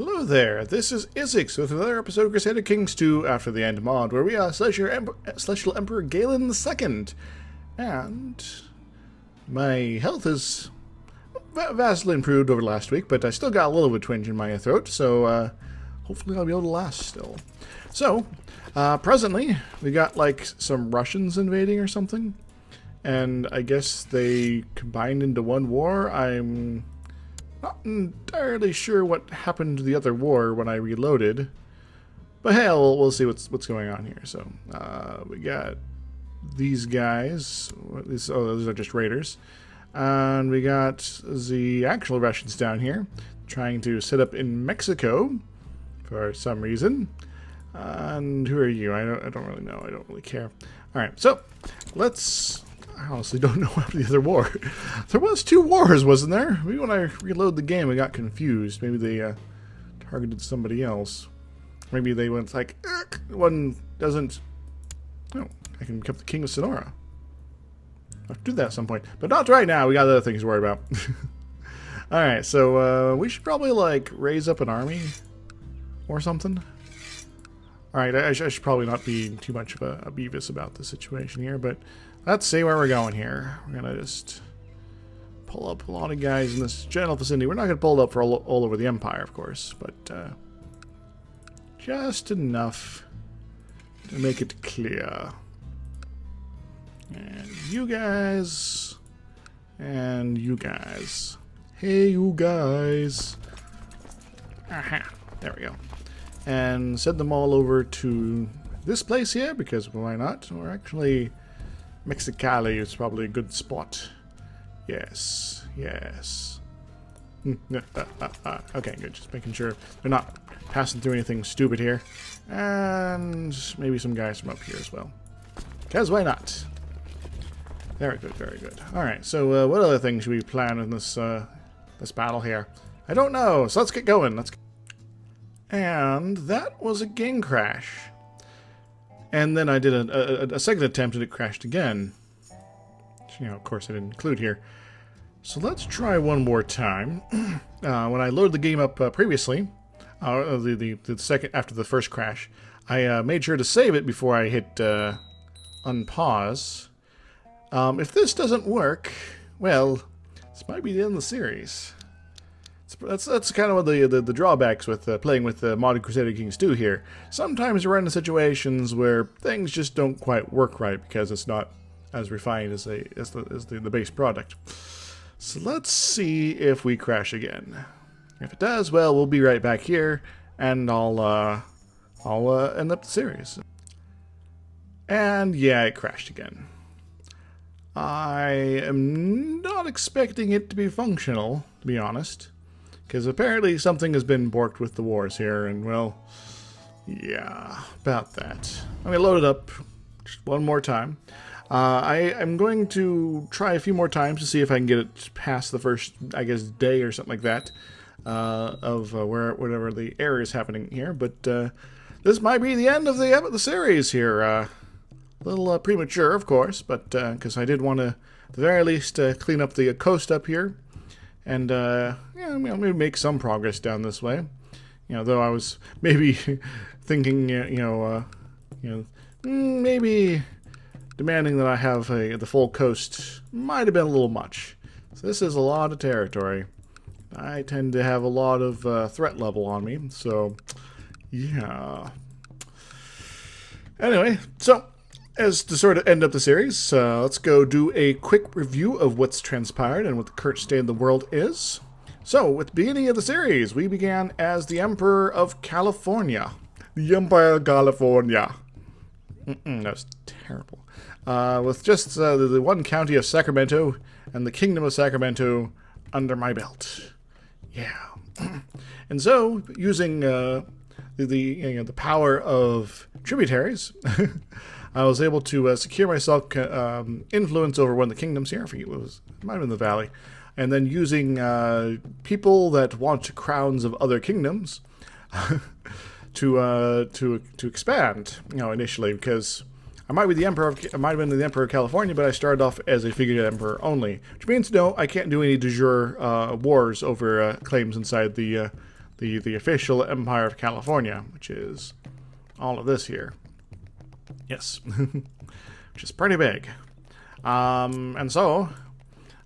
Hello there, this is Isix with another episode of Crusader Kings 2 After the End mod, where we are Celestial Emperor Galen II. And my health is vastly improved over last week, but I still got a little bit of a twinge in my throat, so hopefully I'll be able to last still. So, presently, we got like some Russians invading or something, and I guess they combined into one war. I'm not entirely sure what happened to the other war when I reloaded, but hey, we'll see what's going on here. So we got these guys. These are just raiders, and we got the actual Russians down here trying to set up in Mexico for some reason. And who are you? I don't really know. I don't really care. All right, so let's. I honestly don't know about the other war. There was 2 wars, wasn't there? Maybe when I reload the game, I got confused. Maybe they targeted somebody else. Maybe they went like, one doesn't. No, I can become the king of Sonora. I'll do that at some point, but not right now. We got other things to worry about. All right, so we should probably like raise up an army or something. All right, I should probably not be too much of a Beavis about the situation here, but let's see where we're going here. We're going to just pull up a lot of guys in this general vicinity. We're not going to pull it up for all over the Empire, of course, but just enough to make it clear. And you guys, and you guys. Hey, you guys. Aha, there we go. And send them all over to this place here, because why not? Or actually, Mexicali is probably a good spot. Yes, yes. Okay, good. Just making sure they're not passing through anything stupid here. And maybe some guys from up here as well. Because why not? Very good, very good. Alright, so what other things should we plan in this this battle here? I don't know, so let's get going. And that was a game crash. And then I did a second attempt and it crashed again. Which, you know, of course I didn't include here. So let's try one more time. When I loaded the game up previously, the second after the first crash, I made sure to save it before I hit unpause. If this doesn't work, well, this might be the end of the series. That's kind of one of the drawbacks with playing with modded Crusader Kings 2 here. Sometimes you run into situations where things just don't quite work right because it's not as refined as the base product. So let's see if we crash again. If it does, well, we'll be right back here, and I'll end up the series. And yeah, it crashed again. I am not expecting it to be functional, to be honest. Because apparently something has been borked with the wars here, and well, yeah, about that. I'm going to load it up just one more time. I'm going to try a few more times to see if I can get it past the first, I guess, day or something like that of whatever the error is happening here. But this might be the end of the series here. A little premature, of course, but because I did want to, at the very least, clean up the coast up here. And, yeah, maybe make some progress down this way. You know, though I was maybe thinking, maybe demanding that I have the full coast might have been a little much. So this is a lot of territory. I tend to have a lot of threat level on me, so, yeah. Anyway, so as to sort of end up the series, let's go do a quick review of what's transpired and what the current state of the world is. So, with the beginning of the series, we began as the Emperor of California. The Empire of California. That was terrible. With just the one county of Sacramento and the Kingdom of Sacramento under my belt. Yeah. And so, using the power of tributaries, I was able to secure myself influence over one of the kingdoms here. I forget what it was. It might have been the valley. And then using people that want crowns of other kingdoms to expand. You know, initially, because I might be the emperor. I might have been the emperor of California, but I started off as a figured emperor only, which means no, I can't do any de jure wars over claims inside the the official Empire of California, which is all of this here. Yes, which is pretty big. And so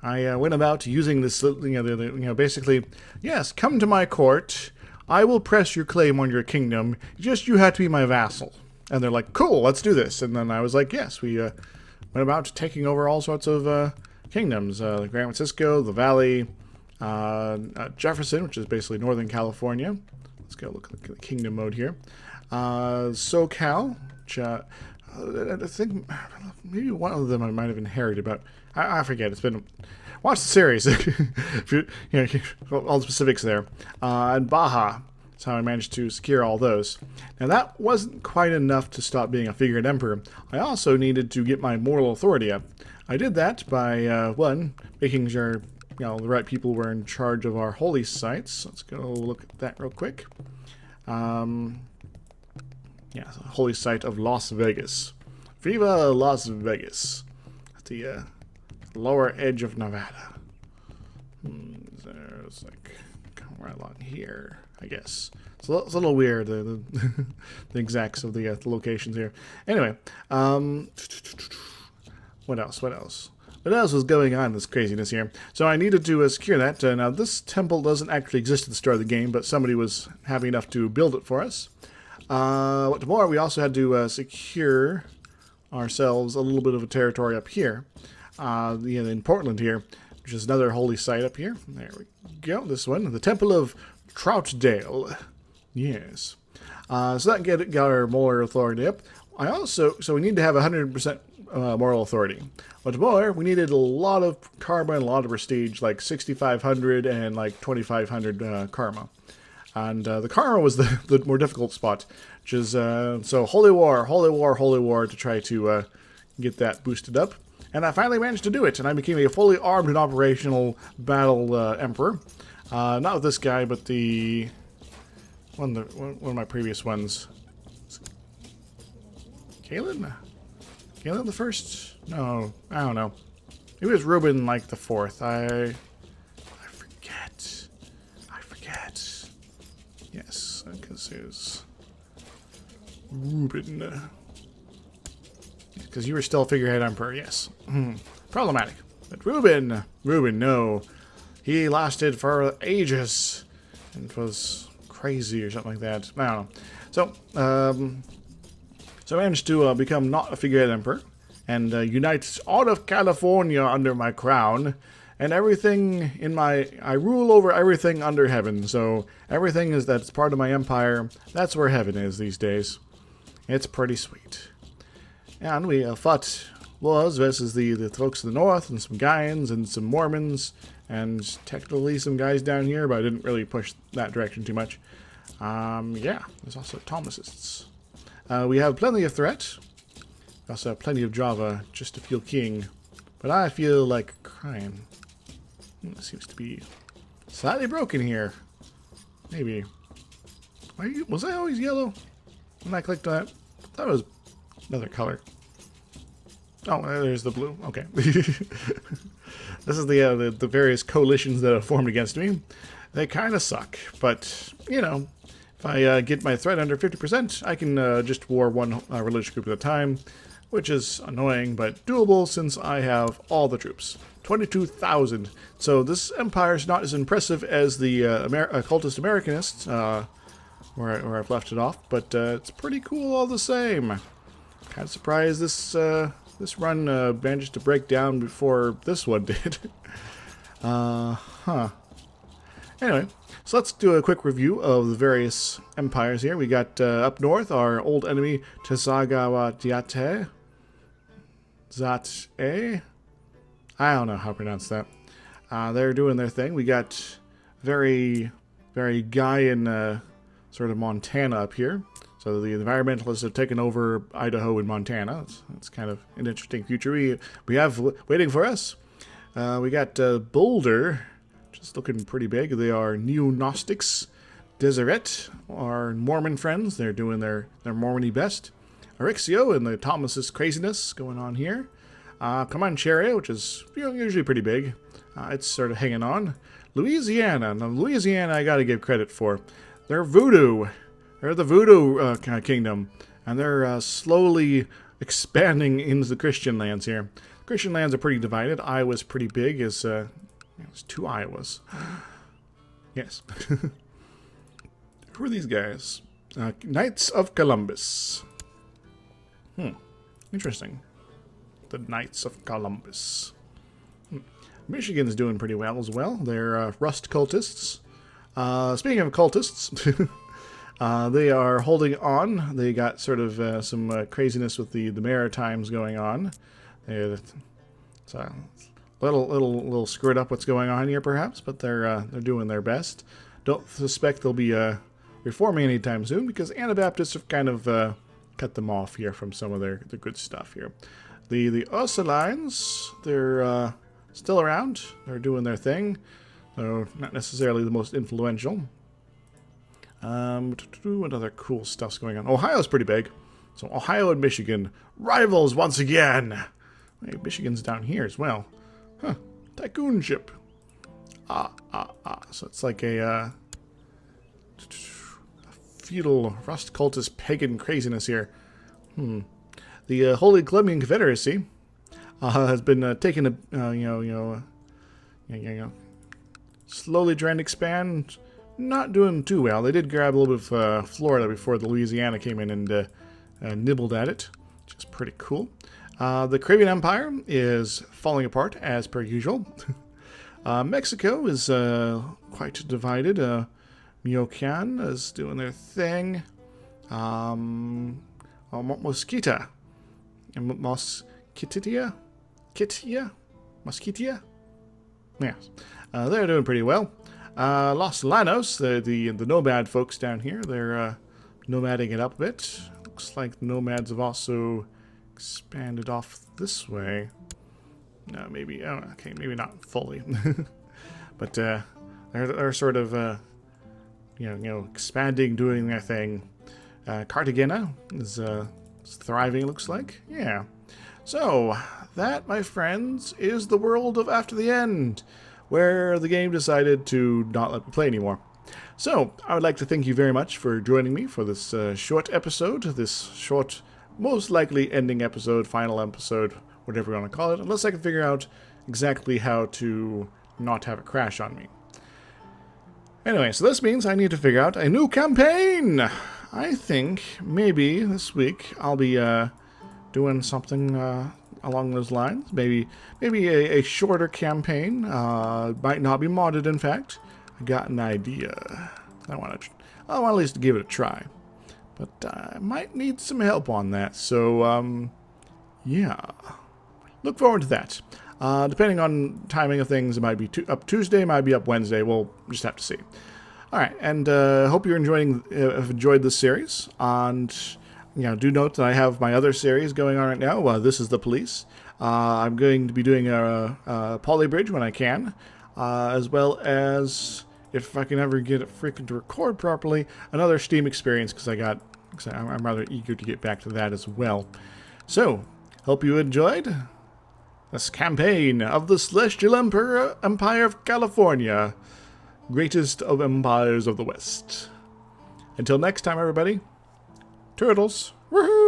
I went about using this, basically, yes, come to my court. I will press your claim on your kingdom. Just you have to be my vassal. And they're like, cool, let's do this. And then I was like, yes, we went about taking over all sorts of kingdoms. Gran Francisco, the Valley, Jefferson, which is basically Northern California. Let's go look at the kingdom mode here. SoCal, which I think maybe one of them I might have inherited, but I forget. It's been... Watch the series. All the specifics there. And Baja. That's how I managed to secure all those. Now that wasn't quite enough to stop being a figured emperor. I also needed to get my moral authority up. I did that by, one, making sure the right people were in charge of our holy sites. Let's go look at that real quick. Yeah, the holy site of Las Vegas. Viva Las Vegas. At the lower edge of Nevada. There's like right along here, I guess. It's a little weird, the exacts of the locations here. Anyway, what else? What else was going on in this craziness here? So I needed to secure that. Now, this temple doesn't actually exist at the start of the game, but somebody was happy enough to build it for us. What more, we also had to secure ourselves a little bit of a territory up here. In Portland here, which is another holy site up here. There we go, this one, the Temple of Troutdale. Yes. So that got our moral authority up. So we need to have 100% moral authority. What's more, we needed a lot of karma and a lot of prestige, like 6,500 and like 2,500 karma. And the karma was the more difficult spot, which is, so holy war to try to get that boosted up. And I finally managed to do it, and I became a fully armed and operational battle emperor. Not with this guy, but the one of my previous ones. Galen? Galen the First? No, I don't know. It was Reuben like the Fourth. I forget. Yes, because it was Reuben. Because you were still figurehead emperor, yes. Problematic. But Reuben, no. He lasted for ages. And it was crazy or something like that. I don't know. So I managed to become not a figurehead emperor. And unite all of California under my crown. And everything I rule over everything under heaven. So everything that's part of my empire, that's where heaven is these days. It's pretty sweet. And we fought wars versus the folks in the north, and some Gaians, and some Mormons, and technically some guys down here, but I didn't really push that direction too much. Yeah, there's also Thomasists. We have plenty of threat. We also have plenty of Java just to feel king. But I feel like crying. It seems to be slightly broken here. Maybe. Was I always yellow when I clicked on that? That was another color. Oh, there's the blue. Okay. This is the various coalitions that have formed against me. They kind of suck, but, if I get my threat under 50%, I can just war one religious group at a time, which is annoying, but doable since I have all the troops. 22,000. So this empire is not as impressive as the occultist Americanists, where I've left it off, but it's pretty cool all the same. Kind of surprised this run managed to break down before this one did. Anyway, so let's do a quick review of the various empires here. We got up north our old enemy Tasagawa Diate. Zat-e? I don't know how to pronounce that. They're doing their thing. We got very Gaian sort of Montana up here. So the environmentalists have taken over Idaho and Montana. That's kind of an interesting future we have waiting for us. We got Boulder, just looking pretty big. They are Neo-Gnostics. Deseret, our Mormon friends. They're doing their Mormon-y best. Arixio and the Thomasist craziness going on here. Comancheria, which is usually pretty big. It's sort of hanging on. Louisiana. Now, Louisiana I got to give credit for. They're voodoo. They're the voodoo kingdom. And they're slowly expanding into the Christian lands here. Christian lands are pretty divided. Iowa's pretty big. It's 2 Iowas. Yes. Who are these guys? Knights of Columbus. Interesting. The Knights of Columbus. Michigan's doing pretty well as well. They're rust cultists. Speaking of cultists, they are holding on. They got sort of some craziness with the Maritimes going on. It's a little screwed up what's going on here, perhaps, but they're doing their best. Don't suspect they'll be reforming anytime soon because Anabaptists have kind of cut them off here from some of their good stuff here. The Ursulines, they're still around. They're doing their thing, though not necessarily the most influential. What other cool stuff's going on? Ohio's pretty big. So Ohio and Michigan, rivals once again. Hey, Michigan's down here as well. Huh. Tycoon ship. So it's like a feudal rust cultist pagan craziness here. The Holy Columbian Confederacy has been taking slowly trying to expand. Not doing too well. They did grab a little bit of Florida before the Louisiana came in and nibbled at it, which is pretty cool. The Caribbean Empire is falling apart as per usual. Mexico is quite divided. Michoacan is doing their thing. Mosquitia. Mosquitia? Yes. They're doing pretty well. Los Llanos, the nomad folks down here, they're nomading it up a bit. Looks like the nomads have also expanded off this way. No, maybe, oh, okay, maybe not fully. But they're sort of, expanding, doing their thing. Cartagena is thriving, looks like. Yeah. So, that, my friends, is the world of After the End, where the game decided to not let me play anymore. So, I would like to thank you very much for joining me for this short episode, this short, most likely ending episode, final episode, whatever you want to call it, unless I can figure out exactly how to not have it crash on me. Anyway, so this means I need to figure out a new campaign! I think maybe this week I'll be doing something along those lines. Maybe a shorter campaign. Might not be modded, in fact. I got an idea. I want to at least give it a try. But I might need some help on that. So, yeah. Look forward to that. Depending on timing of things, it might be up Tuesday, might be up Wednesday. We'll just have to see. All right, and hope you're enjoyed this series. And do note that I have my other series going on right now. This is the Police. I'm going to be doing a Polybridge when I can, as well as, if I can ever get it freaking to record properly, another Steam experience, because I'm rather eager to get back to that as well. So, hope you enjoyed this campaign of the Celestial Empire of California, greatest of empires of the West. Until next time, everybody, turtles, woohoo!